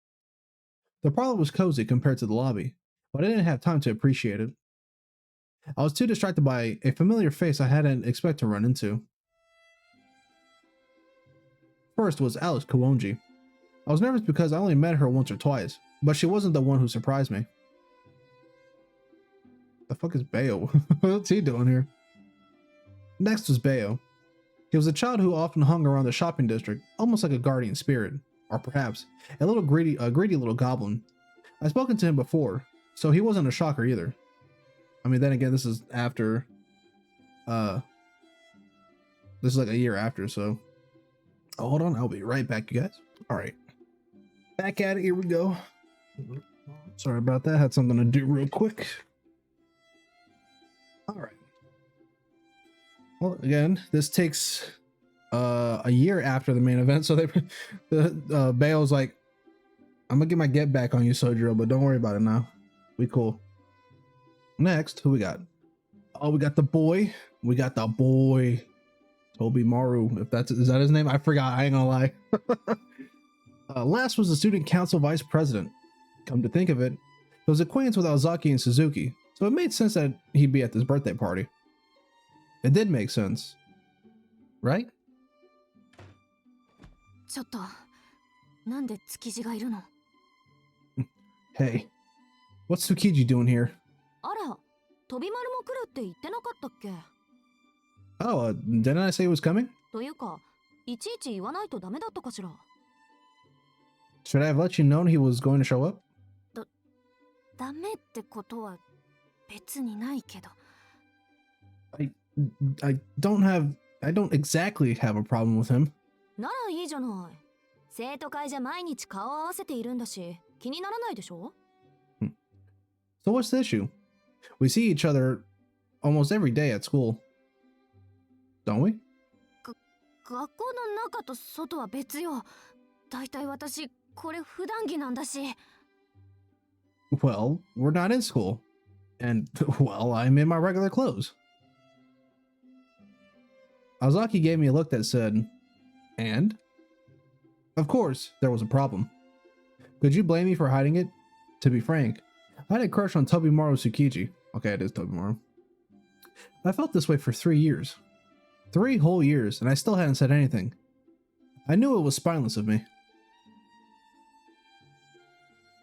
The parlor was cozy compared to the lobby, but I didn't have time to appreciate it. I was too distracted by a familiar face I hadn't expected to run into. First was Alice Kuonji. I was nervous because I only met her once or twice, but she wasn't the one who surprised me. The fuck is Bayo? What's he doing here? Next was Bayo. He was a child who often hung around the shopping district, almost like a guardian spirit, or perhaps a greedy little goblin. I've spoken to him before, so he wasn't a shocker either. I mean, then again, this is after, this is like a year after, so. Oh, hold on, I'll be right back, you guys. All right, back at it. Here we go. Sorry about that. Had something to do real quick. All right. Well, again, this takes a year after the main event, so Bayo's like, I'm gonna get my get back on you, Sojiro, but don't worry about it now. We cool. Next, who we got? Oh, we got the boy. We got the boy, Toby Maru. Is that his name? I forgot. I ain't gonna lie. Last was the student council vice president. Come to think of it, he was acquainted with Ozaki and Suzuki, so it made sense that he'd be at this birthday party. It did make sense, right? ちょっと、なんで築地がいるの？ Hey, what's Tsukiji doing here? あら、飛び丸も来るって言ってなかったっけ？ Oh, didn't I say he was coming? というか、いちいち言わないとダメだったかしら？ Should I have let you know he was going to show up? ダメってことは別にないけど。I don't exactly have a problem with him. ならいいじゃない。生徒会じゃ毎日顔合わせているんだし、気にならないでしょ？ So what's the issue? We see each other almost every day at school. Don't we? 学校の中と外は別よ。だいたい私、これ普段着なんだし。Well, we're not in school. And, well, I'm in my regular clothes. Ozaki gave me a look that said, and? Of course, there was a problem. Could you blame me for hiding it? To be frank, I had a crush on Tobimaru Tsukiji. Okay, it is Tobimaru. I felt this way for 3 years. 3 whole years, and I still hadn't said anything. I knew it was spineless of me.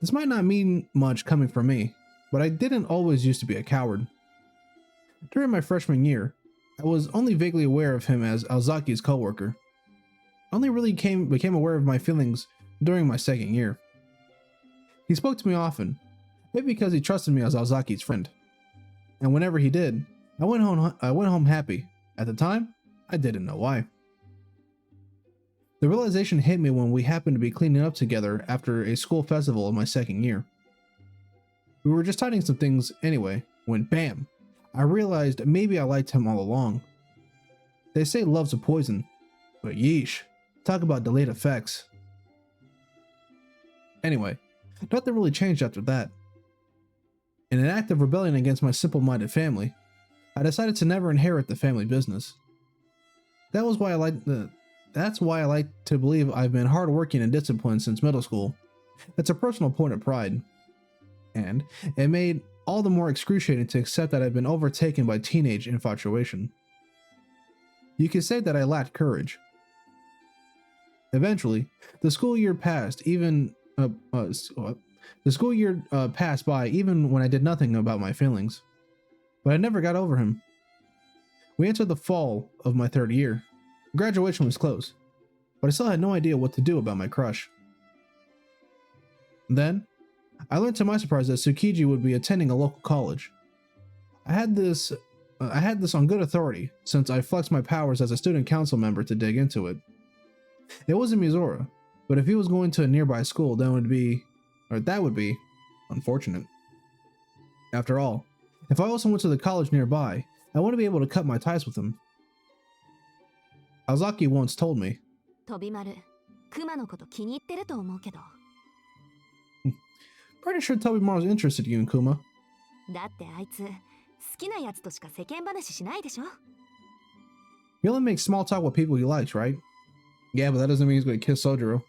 This might not mean much coming from me, but I didn't always used to be a coward. During my freshman year, I was only vaguely aware of him as Ozaki's co-worker. I only really became aware of my feelings during my second year. He spoke to me often, maybe because he trusted me as Ozaki's friend. And whenever he did, I went home happy. At the time, I didn't know why. The realization hit me when we happened to be cleaning up together after a school festival in my second year. We were just tidying some things anyway, when bam, I realized maybe I liked him all along. They say love's a poison, but yeesh, talk about delayed effects. Anyway, nothing really changed after that. In an act of rebellion against my simple-minded family, I decided to never inherit the family business. That's why I like to believe I've been hardworking and disciplined since middle school. It's a personal point of pride. And it made all the more excruciating to accept that I've been overtaken by teenage infatuation. You could say that I lacked courage. Eventually, the school year passed passed by even when I did nothing about my feelings. But I never got over him. We entered the fall of my third year. Graduation was close, but I still had no idea what to do about my crush. Then, I learned to my surprise that Tsukiji would be attending a local college. I had this on good authority, since I flexed my powers as a student council member to dig into it. It wasn't Mizora, but if he was going to a nearby school, that would be unfortunate. After all, if I also went to the college nearby, I wouldn't be able to cut my ties with him. Ozaki once told me, 飛び丸、クマのこと気に入ってると思うけど。pretty sure Tobimaru's interested in you and Kuma. だってあいつ、好きなやつとしか世間話しないでしょ。He only makes small talk with people he likes, right? Yeah, but that doesn't mean he's going to kiss Sojiro.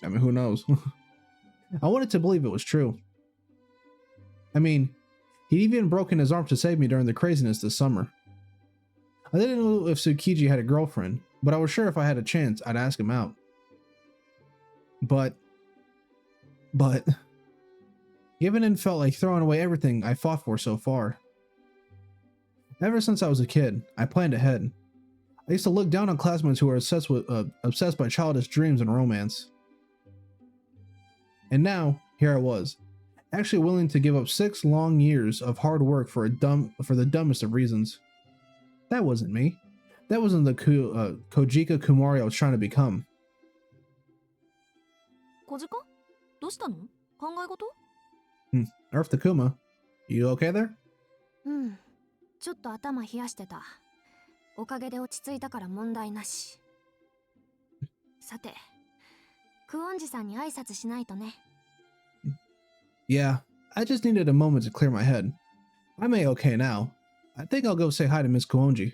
I mean, who knows? I wanted to believe it was true. I mean, he'd even broken his arm to save me during the craziness this summer. I didn't know if Tsukiji had a girlfriend, but I was sure if I had a chance, I'd ask him out. But, giving in felt like throwing away everything I fought for so far. Ever since I was a kid, I planned ahead. I used to look down on classmates who were obsessed by childish dreams and romance. And now, here I was, actually willing to give up 6 long years of hard work for the dumbest of reasons. That wasn't me. That wasn't the Kojika Kumari I was trying to become. 小鹿？どうしたの？考え事？ Earth Takuma, you okay there? うん、ちょっと頭冷やしてた。おかげで落ち着いたから問題なし。さて、クオンジさんに挨拶しないとね。Yeah, I just needed a moment to clear my head. I'm A-okay now. I think I'll go say hi to Miss Kuonji.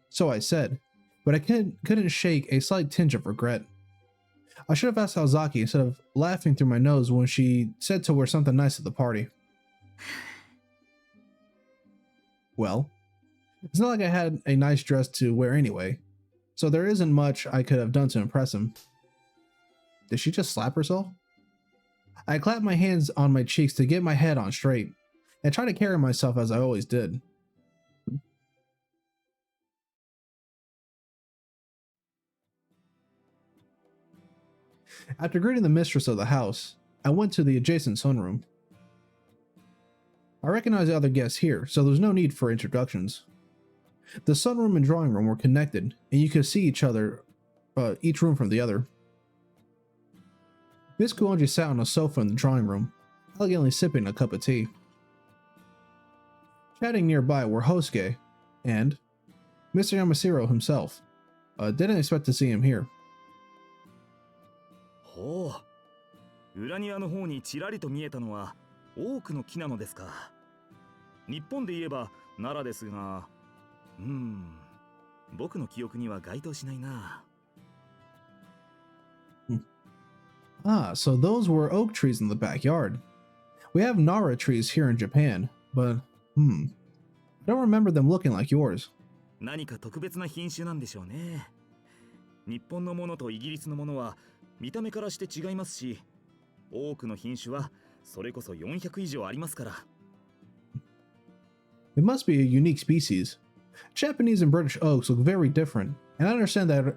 So I said, but I couldn't shake a slight tinge of regret. I should have asked Ozaki instead of laughing through my nose when she said to wear something nice at the party. Well, it's not like I had a nice dress to wear anyway, so there isn't much I could have done to impress him. Did she just slap herself? I clapped my hands on my cheeks to get my head on straight, and tried to carry myself as I always did. After greeting the mistress of the house, I went to the adjacent sunroom. I recognized the other guests here, so there was no need for introductions. The sunroom and drawing room were connected, and you could see each room from the other. Miss Kuonji sat on a sofa in the drawing room, elegantly sipping a cup of tea. Chatting nearby were Hosuke and Mr. Yamashiro himself. Didn't expect to see him here. ほう、裏庭の方にちらりと見えたのは多くの木なのですか。日本で言えば奈良ですが、僕の記憶には該当しないな。Ah, so those were oak trees in the backyard. We have Nara trees here in Japan, but I don't remember them looking like yours. 何か特別な品種なんでしょうね。日本のものとイギリスのものは見た目からして違いますし、多くの品種はそれこそ400以上ありますから。It must be a unique species. Japanese and British oaks look very different, and I understand that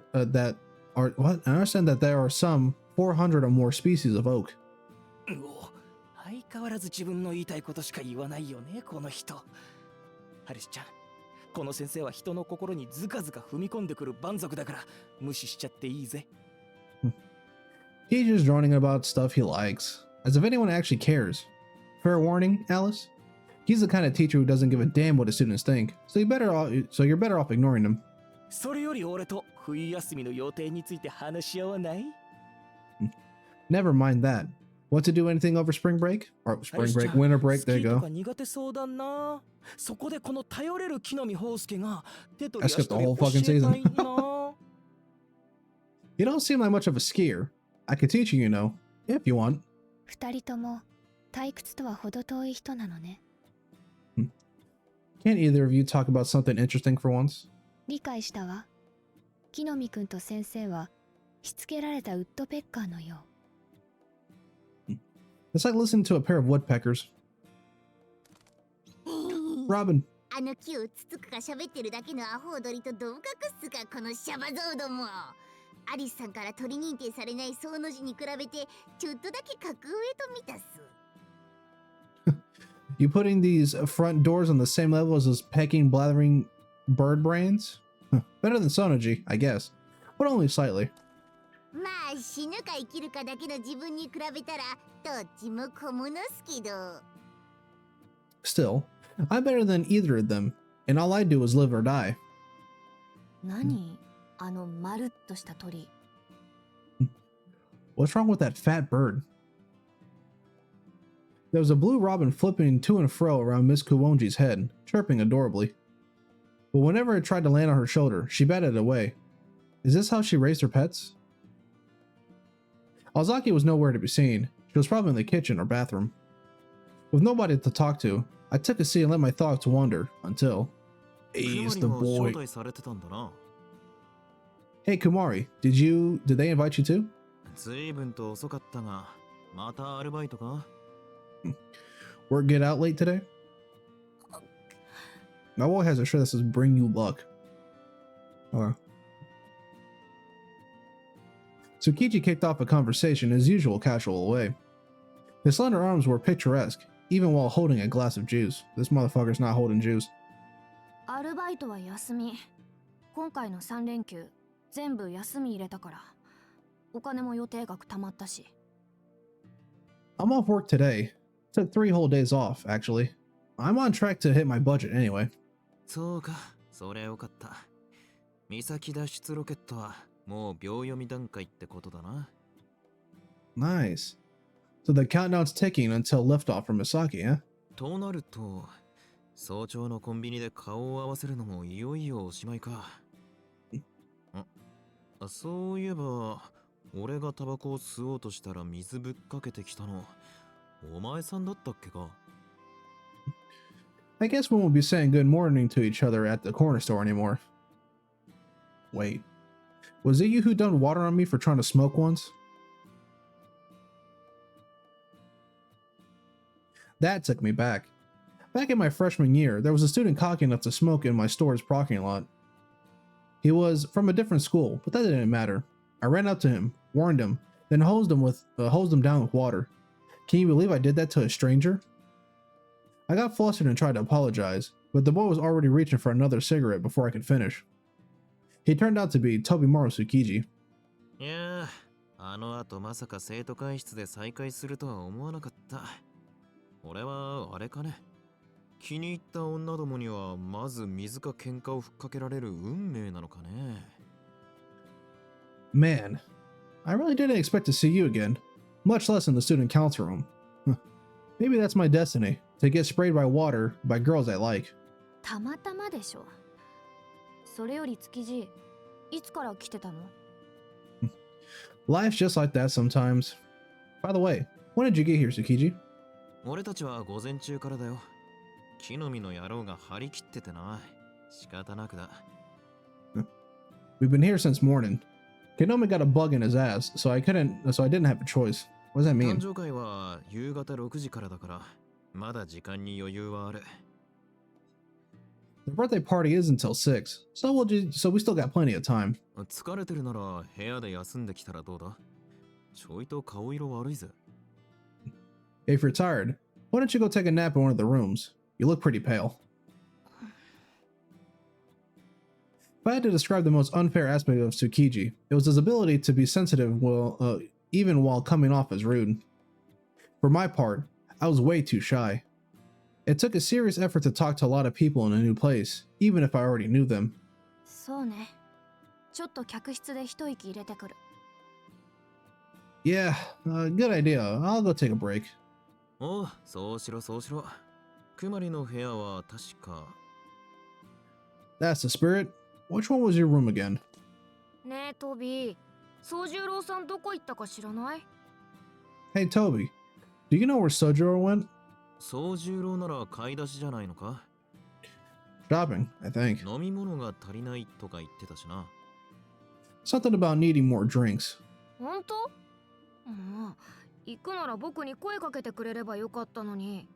there are some 400 or more species of oak. 相変わらず自分の言いたいことしか言わないよね、この人。ハリスちゃん、この先生は人の心にズカズカ踏み込んでくる蛮族だから無視しちゃっていいぜ。He's just droning about stuff he likes, as if anyone actually cares. Fair warning, Alice. He's the kind of teacher who doesn't give a damn what his students think, so you're better off ignoring him. それより俺と冬休みの予定について話し合わない？ Never mind that. Want to do anything over spring break? Or spring break, winter break, there you go. 苦手そうだな。そこでこの頼れる木の実宝介が手取 I り skipped 足 the 取り whole 教 fucking えた season. いな。You don't seem like much of a skier. I could teach you, you know, if you want. 二人とも退屈とは程遠い人なのね。Can't either of you talk about something interesting for once? 理解したわ。木の実くんと先生はしつけられたウッドペッカーのよう。It's like listening to a pair of woodpeckers. Robin. あの木をつつくか喋ってるだけのアホ踊りと同格っすか、このシャバゾウども。アリスさんから鳥認定されないソウの字に比べてちょっとだけ格上と見たっす。You putting these front doors on the same level as those pecking, blathering bird brains? Better than Sonoji, I guess, but only slightly. まあ死ぬか生きるかだけの自分に比べたらどっちも小物っすけど。Still, I'm better than either of them, and all I do is live or die. 何あのまるっとした鳥。 What's wrong with that fat bird? There was a blue robin flipping to and fro around Miss Kuwonji's head, chirping adorably. But whenever it tried to land on her shoulder, she batted it away. Is this how she raised her pets? Ozaki was nowhere to be seen. She was probably in the kitchen or bathroom. With nobody to talk to, I took a seat and let my thoughts wander until... He's the boy. Hey Kumari, did they invite you too? 随分と遅かったが、またアルバイトか? Work get out late today? My boy has a shirt that says bring you luck. Okay. Tsukiji kicked off a conversation in his usual casual way. His slender arms were picturesque, even while holding a glass of juice. This motherfucker's not holding juice. アルバイトは休み。今回の3連休全部休み入れたから。お金も予定額たまったし。I'm off work today. Took 3 whole days off, actually. I'm on track to hit my budget anyway. そうか、それよかった。岬脱出ロケットはもう秒読み段階ってことだな。Nice. So the countdown's ticking until liftoff from Misaki, eh? となると、早朝のコンビニで顔を合わせるのもいよいよおしまいか。そういえば、俺がタバコを吸おうとしたら水ぶっかけてきたの、お前さんだったっけか? I guess we won't be saying good morning to each other at the corner store anymore. Wait. Was it you who dumped water on me for trying to smoke once? That took me back. Back in my freshman year, there was a student cocky enough to smoke in my store's parking lot. He was from a different school, but that didn't matter. I ran up to him, warned him, then hosed him down with water. Can you believe I did that to a stranger? I got flustered and tried to apologize, but the boy was already reaching for another cigarette before I could finish. He turned out to be Tobimaru Tsukiji. いやあ、あの後まさか生徒会室で再会するとは思わなかった。俺はあれかね。気に入った女どもにはまず水か喧嘩をふっかけられる運命なのかね。Man, I really didn't expect to see you again, much less in the student council room. Maybe that's my destiny, to get sprayed by water by girls I like. たまたまでしょ。それより築地、いつから来てたの? Life's just like that sometimes. By the way, when did you get here, Tsukiji? 俺たちは午前中からだよ。木の実の野郎が張り切っててな。仕方なくだ。We've been here since morning. Kenomi got a bug in his ass, so I didn't have a choice. What does that mean? 誕生会は夕方6時からだから、まだ時間に余裕はある。The birthday party is until 6, so we still got plenty of time. 疲れてるなら部屋で休んできたらどうだ? ちょいと顔色悪いぜ。If you're tired, why don't you go take a nap in one of the rooms? You look pretty pale. If I had to describe the most unfair aspect of Tsukiji, it was his ability to be sensitive even while coming off as rude. For my part, I was way too shy. It took a serious effort to talk to a lot of people in a new place, even if I already knew them. そうね。ちょっと客室で一息入れてくる。Yeah, good idea. I'll go take a break. おう、そうしろそうしろ。くまりの部屋は確か。That's the spirit. Which one was your room again? ねえ、トビー。宗十郎さんどこ行ったか知らない？ Hey, Toby. Do you know where Sojiro went? 宗十郎なら買い出しじゃないのか？ Shopping, I think. 飲み物が足りないとか言ってたしな。Something about needing more drinks. 本当？行くなら僕に声かけてくれればよかったのに。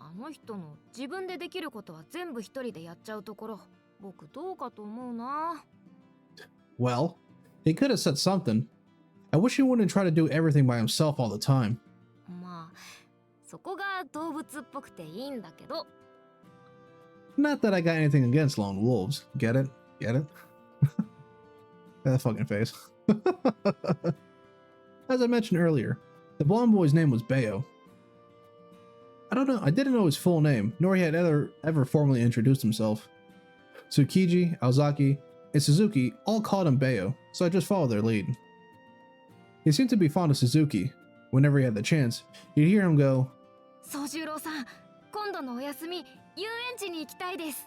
あの人の自分でできることは全部一人でやっちゃうところ、僕どうかと思うな。Well, he could have said something. I wish he wouldn't try to do everything by himself all the time. まあ、そこが動物っぽくていいんだけど。Not that I got anything against lone wolves. Get it? Get it? That fucking face. As I mentioned earlier, the blonde boy's name was Bayo. I didn't know his full name, nor he had ever formally introduced himself. Tsukiji, Aozaki, and Suzuki all called him Bayo, so I just followed their lead. He seemed to be fond of Suzuki. Whenever he had the chance, you'd hear him go, 宗十郎さん、今度のお休み、遊園地に行きたいです。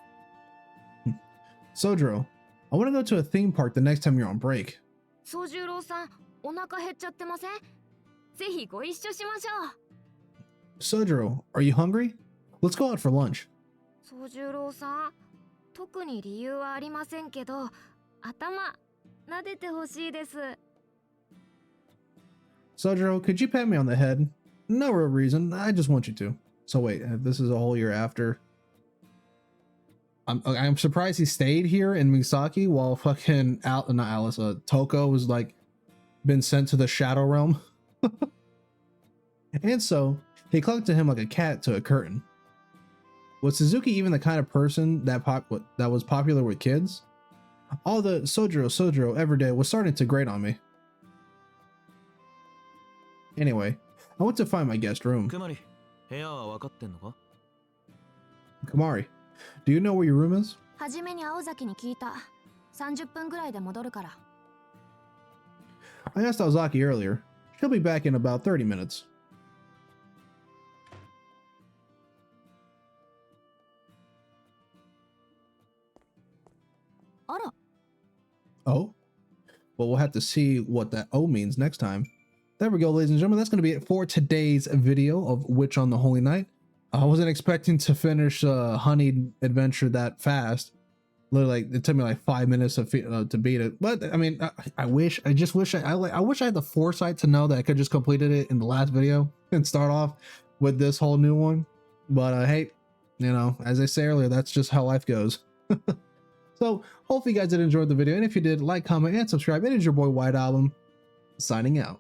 Sojiro, I want to go to a theme park the next time you're on break. 宗十郎さん、お腹減っちゃってません？ぜひご一緒しましょう。Sojiro, are you hungry? Let's go out for lunch. 宗十郎さん、特に理由はありませんけど、頭、撫でてほしいです。Sojiro, could you pat me on the head? No real reason, I just want you to. So wait, this is a whole year after. I'm surprised he stayed here in Misaki while fucking Toko was like been sent to the Shadow Realm. And so he clung to him like a cat to a curtain. Was Suzuki even the kind of person that was popular with kids? All the Sojiro ever did was starting to grate on me. Anyway, I went to find my guest room. くまり、部屋は分かってんのか？ Kamari, do you know where your room is? はじめに青崎に聞いた。30分ぐらいで戻るから。I asked Aozaki earlier. She'll be back in about 30 minutes. Oh? Well, we'll have to see what that O means next time. There we go, ladies and gentlemen. That's going to be it for today's video of Witch on the Holy Night. I wasn't expecting to finish Honeyed Adventure that fast. Literally, like, it took me like 5 minutes to beat it. But I mean, I wish I had the foresight to know that I could just completed it in the last video and start off with this whole new one. But hey, you know, as I say earlier, that's just how life goes. So hopefully you guys did enjoy the video, and if you did, like, comment, and subscribe. It is your boy White Album, signing out.